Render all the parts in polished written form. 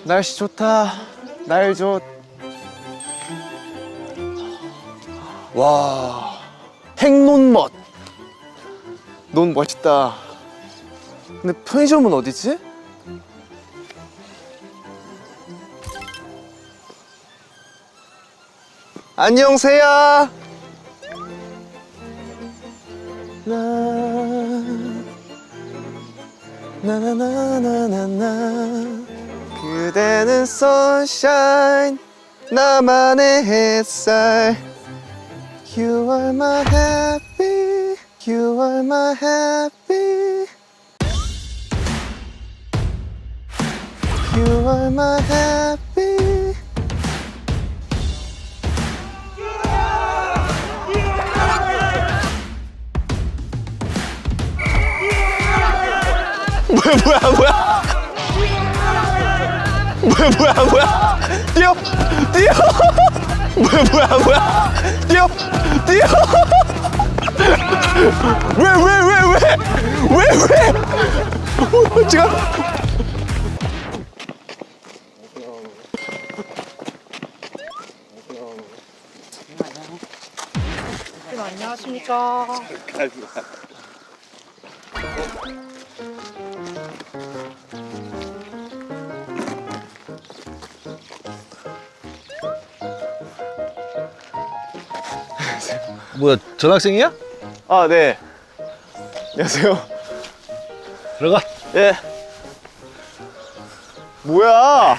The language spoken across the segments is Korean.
날씨 좋다. 날 좋. 와, 행논멋. 논 멋있다. 근데 편의점은 어디지? 안녕하세요. 나나나나나나 그대는 sunshine 나만의 햇살 You are my happy You are my happy You are my happy 뭐야 뛰어 뭐야 뛰어 왜 지금 안녕하십니까. 뭐야, 전학생이야? 아, 네. 안녕하세요. 들어가. 예. 뭐야?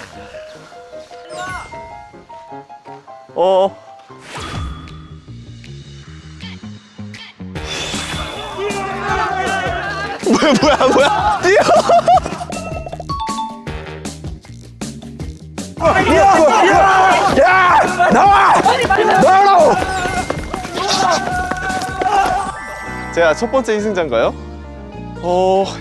뭐야? 뛰어! 나와라고! 제가 첫 번째 희생자인가요?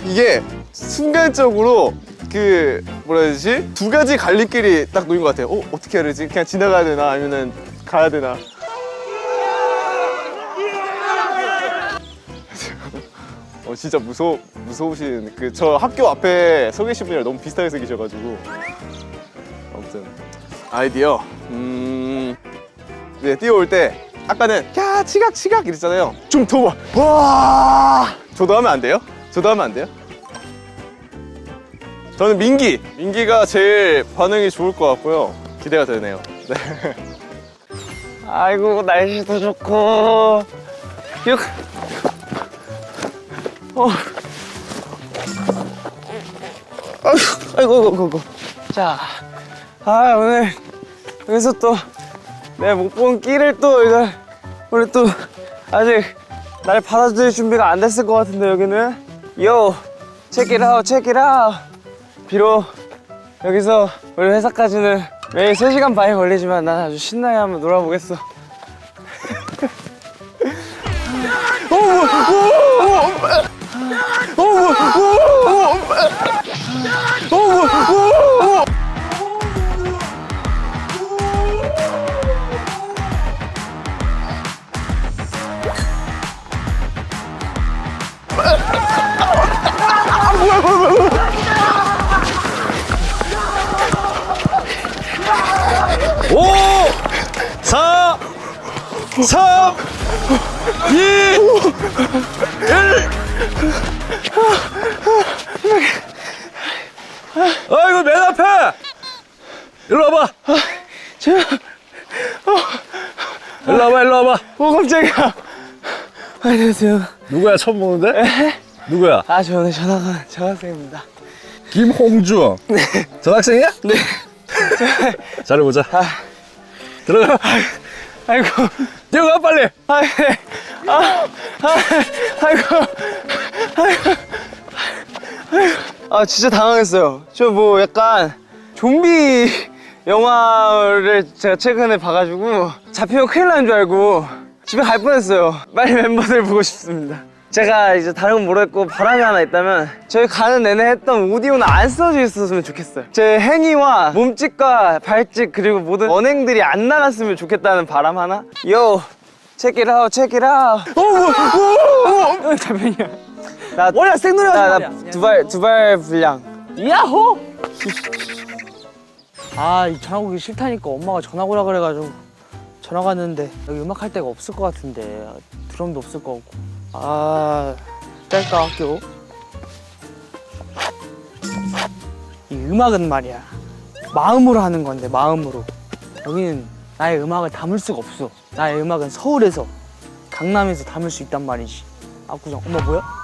이게 순간적으로 그 뭐라 해야 되지? 두 가지 갈림길이 딱 놓인 것 같아요. 어떻게 해야 되지? 그냥 지나가야 되나? 아니면은 가야 되나? 진짜 무서우신 그 저 학교 앞에 서 계신 분이랑 너무 비슷하게 생기셔가지고 아무튼 아이디어 네 뛰어올 때 아까는 야 치각 이랬잖아요. 좀 더 와 저도 하면 안 돼요? 저는 민기가 제일 반응이 좋을 것 같고요. 기대가 되네요. 네. 아이고 날씨도 좋고 아이고. 자, 오늘 여기서 또 내가 못 본 끼를 또 이걸 우리 또 아직 날 받아줄 준비가 안 됐을 것 같은데 여기는 요 check it out 비록 여기서 우리 회사까지는 매일 3시간 반이 걸리지만 난 아주 신나게 한번 놀아보겠어. 오! 4 3 2 1 아이고 맨 앞에! 일로 와봐. 일로 와봐. 깜짝이야. 안녕하세요. 누구야, 처음 보는데? 누구야? 저 오늘 전학생입니다. 김홍주. 네. 전학생이야? 네. 잘해보자. 들어가. 아이고. 뛰어가 빨리. 아이고. 진짜 당황했어요. 저 뭐 약간 좀비 영화를 제가 최근에 봐가지고 잡히면 큰일 나는 줄 알고 집에 갈 뻔했어요. 빨리 멤버들 보고 싶습니다. 제가 이제 다른 건 모르겠고 바람이 하나 있다면 저희 가는 내내 했던 오디오는 안 써져 있었으면 좋겠어요. 제 행위와 몸짓과 발짓 그리고 모든 언행들이 안 나갔으면 좋겠다는 바람 하나? 요! check it out 잠깐만요. 나 생노래 하지 마. 두 발 분량. 야호! 아, 이 전화 오기 싫다니까 엄마가 전화 오라 그래가지고 전화 갔는데 여기 음악 할 데가 없을 것 같은데 드럼도 없을 것 같고. 아, 뗄까 학교? 이 음악은 말이야 마음으로 하는 건데 마음으로. 여기는 나의 음악을 담을 수가 없어. 나의 음악은 서울에서 강남에서 담을 수 있단 말이지. 압구정. 엄마 뭐야?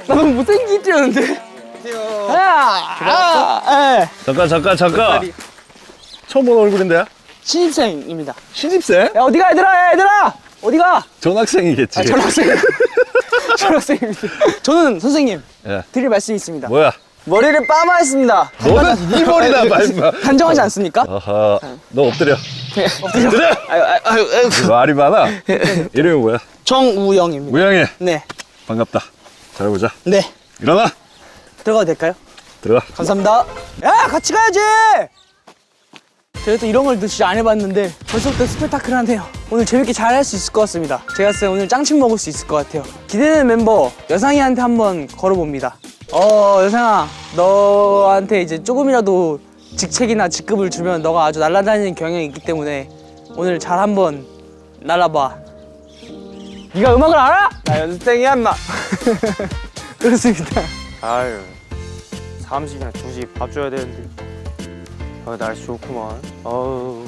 나 너무 못생기게 뛰었는데? 잠깐. 처음 보는 얼굴인데? 신입생입니다. 신입생? 야, 어디가 얘들아? 얘들아! 어디가? 전학생이겠지. 아, 전학생. 전학생입니다. 저는 선생님 예. 드릴 말씀이 있습니다. 뭐야? 머리를 빠마했습니다. 너는 이 머리나 말마. 단정하지 않습니까? 아하. 너 엎드려. 엎드려. 엎드려. 아유. 말이 많아. 이름이 뭐야? 정우영입니다. 우영이. 네. 반갑다. 잘해보자. 네. 일어나. 들어가도 될까요? 들어가. 감사합니다. 야, 같이 가야지! 제가 또 이런 걸 진짜 안 해봤는데 벌써부터 스펙타클하네요. 오늘 재밌게 잘 할 수 있을 것 같습니다. 제가 봤을 때 오늘 짱친 먹을 수 있을 것 같아요. 기대되는 멤버 여상이한테 한번 걸어봅니다. 여상아, 너한테 이제 조금이라도 직책이나 직급을 주면 너가 아주 날아다니는 경향이 있기 때문에 오늘 잘 한번 날아봐. 네가 음악을 알아? 나 연습생이야 인마. 그렇습니다. 아유 3식이나 2식 밥 줘야 되는데. 아, 날씨 좋구만. 아우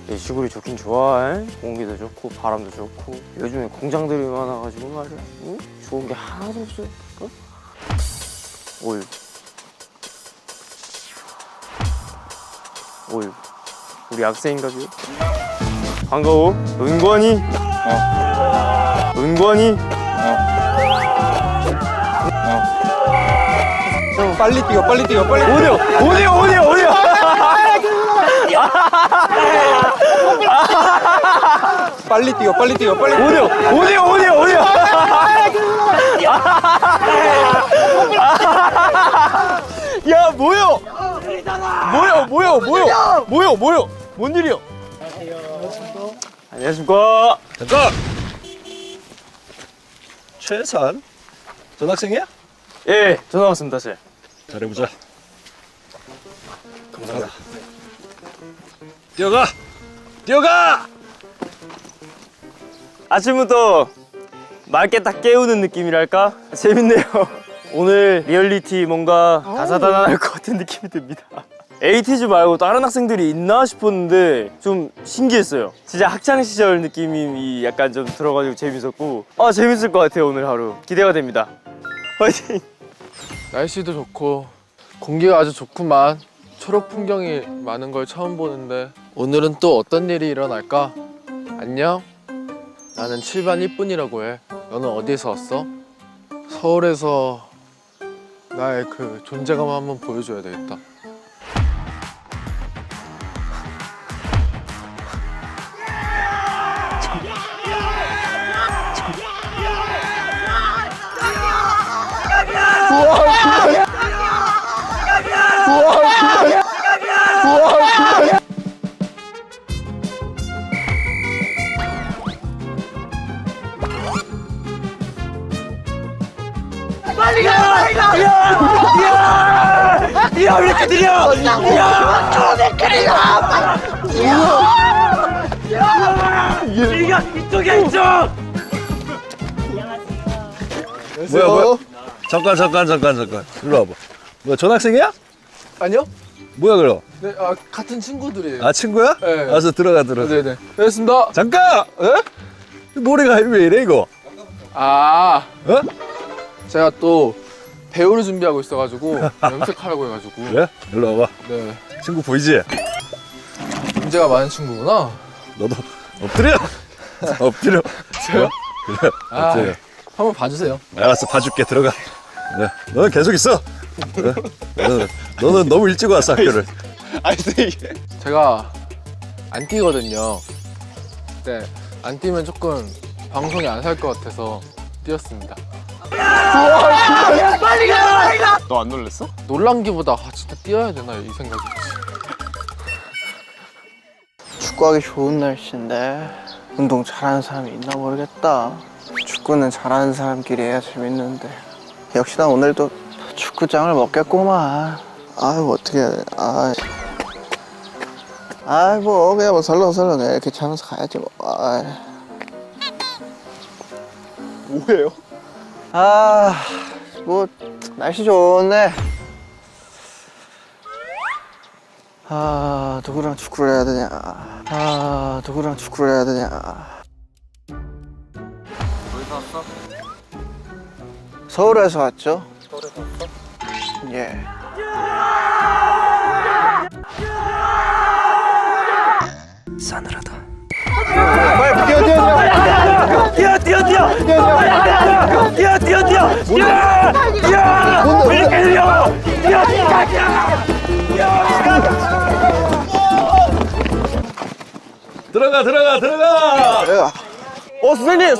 이 시골이 좋긴 좋아. 에? 공기도 좋고 바람도 좋고 요즘에 공장들이 많아가지고 말이야. 응? 좋은 게 하나도 없어. 어? 어휴. 어휴. 우리 학생인가요? 반가워. 은권이. 은권이. 빨리 뛰어. 어디요? 빨리 뛰어. 어디요? 야, 뭐요? 뭐요? 뭔 일이요? 안녕하십니까. 잠깐. 최선. 전학생이야? 예, 전화 왔습니다, 씨. 잘해보자. 감사합니다. 뛰어가! 아침부터 맑게 딱 깨우는 느낌이랄까? 재밌네요. 오늘 리얼리티 뭔가 다사다난할 것 같은 느낌이 듭니다. 에이티즈 말고 다른 학생들이 있나 싶었는데 좀 신기했어요. 진짜 학창시절 느낌이 약간 좀 들어가지고 재밌었고 재밌을 것 같아요. 오늘 하루 기대가 됩니다. 화이팅! 날씨도 좋고 공기가 아주 좋구만. 초록 풍경이 많은 걸 처음 보는데 오늘은 또 어떤 일이 일어날까? 안녕? 나는 7반 1분이라고 해. 너는 어디에서 왔어? 서울에서 나의 그 존재감을 한번 보여줘야 되겠다. 뭐야? 잠깐. 일로 와봐. 뭐야, 전학생이야? 아니요? 뭐야, 그럼? 네, 같은 친구들이에요. 아, 친구야? 네. 알았어, 들어가. 네네. 알겠습니다. 잠깐! 머리가 왜 이래, 이거? 어? 어? 제가 또 배우를 준비하고 있어가지고 염색하라고 해가지고. 그래? 일로 와봐. 네. 친구 보이지? 문제가 많은 친구구나. 너도 엎드려! 엎드려. 저요? 그래, 엎드려. 한번 봐주세요. 알았어, 봐줄게. 들어가. 네. 너는 계속 있어. 너는 너무 일찍 왔어 학교를. 아니 이게 제가 안 뛰거든요. 네, 안 뛰면 조금 방송이 안 살 것 같아서 뛰었습니다. 너 안 놀랬어? 놀란기보다 진짜 뛰어야 되나 이 생각이지. 축구하기 좋은 날씨인데 운동 잘하는 사람이 있나 모르겠다. 축구는 잘하는 사람끼리 해야 재밌는데 역시나 오늘도 축구장을 먹겠구만. 아이고 어떻게 해야 돼. 아이고 그냥 뭐 설렁설렁 이렇게 차면서 가야지 뭐. 뭐예요? 뭐 날씨 좋네. 누구랑 축구를 해야 되냐. 누구랑 축구를 해야 되냐. 어디서 왔어? 서울에서 왔죠. 서울에서 왔어? 예. 싸늘하다. 빨리 뛰어. 들어가. 선생님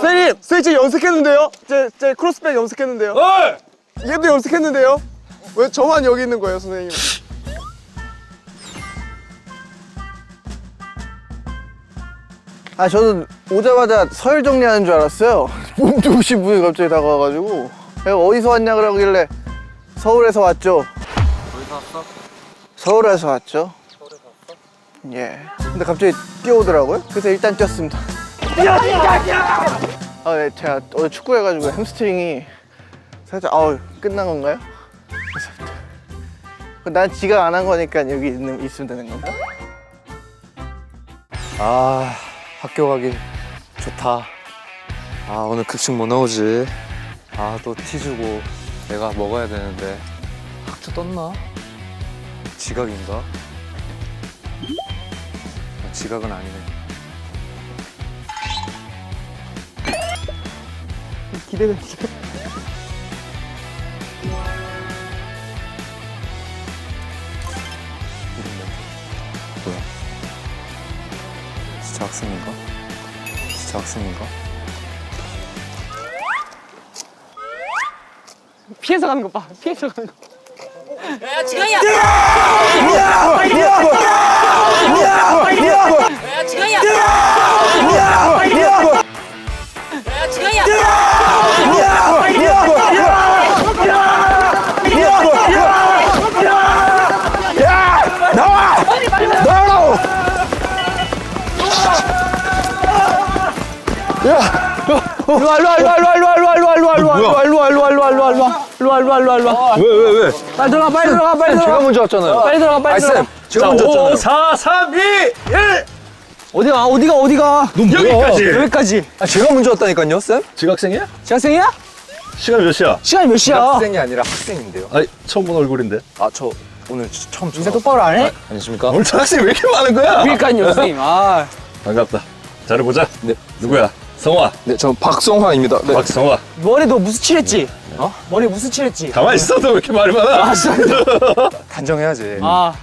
제 염색했는데요? 제 크로스백 염색했는데요? 어이! 얘도 염색했는데요? 왜 저만 여기 있는 거예요, 선생님? 저는 오자마자 서열 정리하는 줄 알았어요. 몸도 오신 분이 갑자기 다가와가지고 내가 어디서 왔냐 그러길래 서울에서 왔죠. 어디서 왔어? 서울에서 왔죠. 서울에서 왔어? 예. 근데 갑자기 뛰어오더라고요. 그래서 일단 뛰었습니다. 네, 제가 어제 축구해가지고 햄스트링이 살짝 끝난 건가요? 그래서 난 지각 안 한 거니까 여기 있으면 되는 건가? 학교 가기 좋다. 오늘 급식 뭐 나오지? 또 티 주고 내가 먹어야 되는데 학주 떴나? 지각인가? 지각은 아니네. 기대돼. 뭐야? 진짜 학생인가? 진짜 학생인가? 피해서 가는 거 봐. 피해서 가는 거. 왜? 빨리 들어가. 제가 먼저 왔잖아요. 빨리 들어가. 제가 먼저 왔잖아요. 5, 4, 3, 2, 1. 어디가? 여기까지. 여기까지. 제가 먼저 왔다니까요, 쌤? 지각생이야? 재학생이야? 시간 몇 시야? 시간이 몇 시야? 학생이 아니라 학생인데요. 아니 처음 본 얼굴인데. 저 오늘 처음 인사 똑바로 안 해? 안녕하십니까? 오늘 학생이 왜 이렇게 많은 거야? 그러니까요, 선생님. 반갑다. 잘해보자. 네. 누구야? 성화. 네, 저 박성화입니다. 네. 박성화. 머리 너 무슨 칠했지? 머리 무슨 칠했지? 가만히 있어도 왜 이렇게 말이 많아? 단정해야지.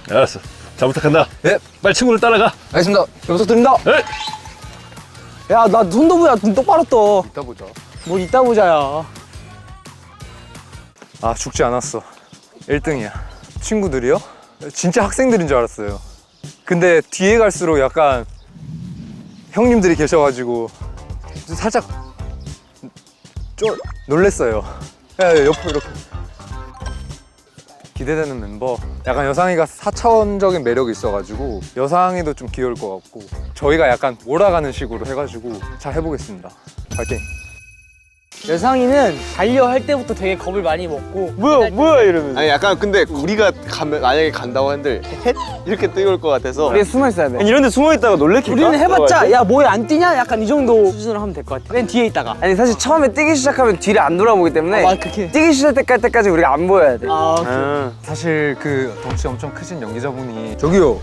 알았어. 잘 부탁한다. 네. 빨리 친구를 따라가. 알겠습니다. 부탁드립니다. 에이! 야, 나 손도 보자. 눈 똑바로 떠. 이따 보자. 뭘 이따 보자야. 죽지 않았어. 1등이야. 친구들이요? 진짜 학생들인 줄 알았어요. 근데 뒤에 갈수록 약간 형님들이 계셔가지고 살짝 좀 놀랬어요. 옆으로 이렇게 기대되는 멤버. 약간 여상이가 4차원적인 매력이 있어가지고 여상이도 좀 귀여울 것 같고 저희가 약간 몰아가는 식으로 해가지고 잘 해보겠습니다. 파이팅! 여상이는 달려 할 때부터 되게 겁을 많이 먹고 뭐야 이러면서. 아니 약간 근데 우리가 만약에 간다고 했는데 헷 이렇게 뛰어올 것 같아서. 우리 숨어 있어야 돼. 이런 데 숨어 있다가 놀래킬까? 우리는 해봤자 야 뭐해 안 뛰냐? 약간 이 정도 수준으로 하면 될 것 같아. 맨 뒤에 있다가. 아니 사실 처음에 뛰기 시작하면 뒤를 안 돌아보기 때문에 그렇게. 뛰기 시작할 때까지 우리가 안 보여야 돼. 사실 그 덩치 엄청 크신 연기자분이 저기요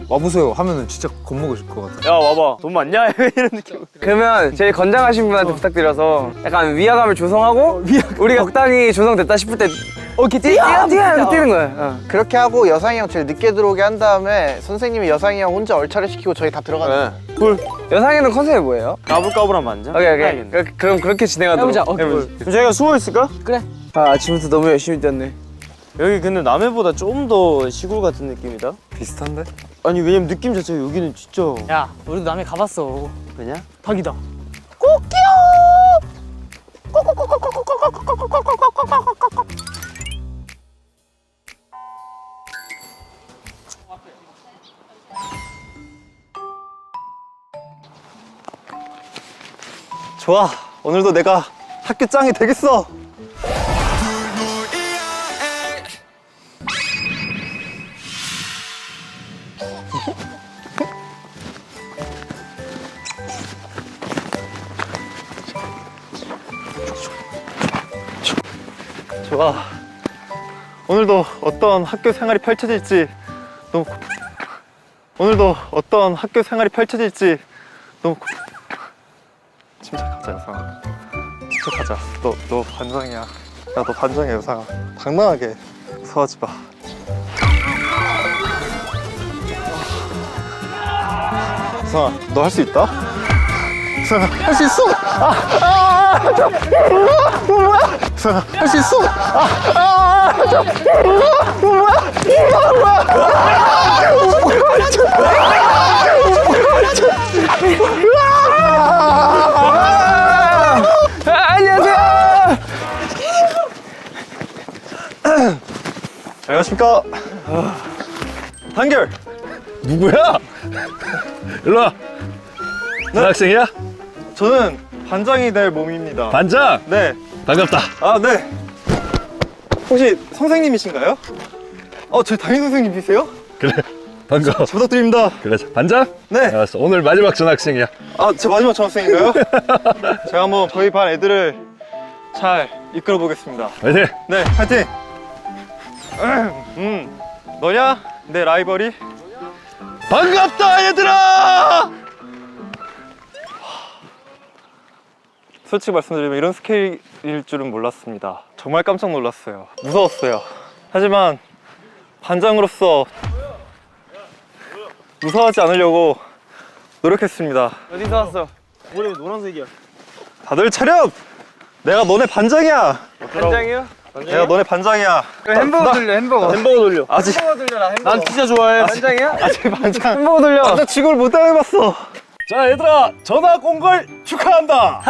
와보세요 하면은 진짜 겁먹으실 것 같아요. 야 와봐 돈 많냐? 이런 느낌. 그러면 제일 건장하신 분한테 부탁드려서 약간 위화감을 조성하고 우리가 적당히 조성됐다 싶을 때 이렇게 뛰는 거야. 어. 그렇게 하고 여상이 형 제일 늦게 들어오게 한 다음에 선생님이 여상이 형 혼자 얼차려 시키고 저희 다 들어가는 거예요. 여상이는 컨셉이 뭐예요? 까불까불한 반장? 오케이. 그럼 그렇게 진행하도록 해보자. 오케이. 그럼 저희가 숨어 있을까? 그래. 아, 아침부터 너무 열심히 뛰었네. 여기 근데 남해보다 좀 더 시골 같은 느낌이다. 비슷한데? 아니 왜냐면 느낌 자체가 여기는 진짜 야, 우리도 남해 가봤어. 그냥 닭이다. 좋아. 오늘도 내가 학교 짱이 되겠어. 좋아. 오늘도 어떤 학교 생활이 펼쳐질지 너무 오늘도 어떤 학교 생활이 펼쳐질지 너무 침착하자 여상아. 침착하자. 너 반장이야. 야 너 반장이야 여상아. 당당하게 무서워하지 마. 여상아 너 할 수 있다? 여상아 할 수 있어. 여상아 할 수 있어. 안녕하세요. 안녕하십니까. 한결. 누구야? 일로 와. 전학생이야? 저는 반장이 될 몸입니다. 반장! 네. 반갑다. 아 네. 혹시 선생님이신가요? 저희 담임 선생님이세요? 그래, 반가워. 잘 부탁드립니다. 그래, 반장? 네. 알았어. 오늘 마지막 전학생이야. 제 마지막 전학생인가요? 제가 한번 저희 반 애들을 잘 이끌어 보겠습니다. 화이팅! 네, 파이팅! 너냐? 내 라이벌이? 반갑다, 얘들아! 솔직히 말씀드리면 이런 스케일일 줄은 몰랐습니다. 정말 깜짝 놀랐어요. 무서웠어요. 하지만 반장으로서 무서워하지 않으려고 노력했습니다. 어디서 왔어? 머리 노란색이야. 다들 차렷! 내가 너네 반장이야. 반장이요? 내가 너네 반장이야. 햄버거 돌려, 햄버거. 햄버거 돌려. 아직 햄버거 돌려라, 햄버거. 난 진짜 좋아해. 반장이야? 아직 반장. 햄버거 돌려. 반장 취급을 못 당해봤어. 자, 얘들아, 전학 온 걸 축하한다.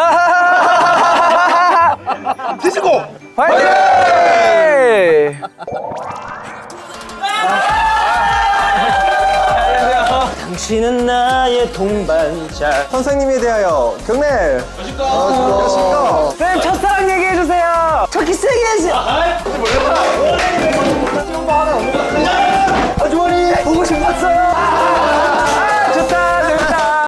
뒤지고. 화이팅! 당신은 나의 동반자. 선생님에 대하여 경례. 쌤, 첫사랑 얘기해주세요. 저 키스 얘기해야지.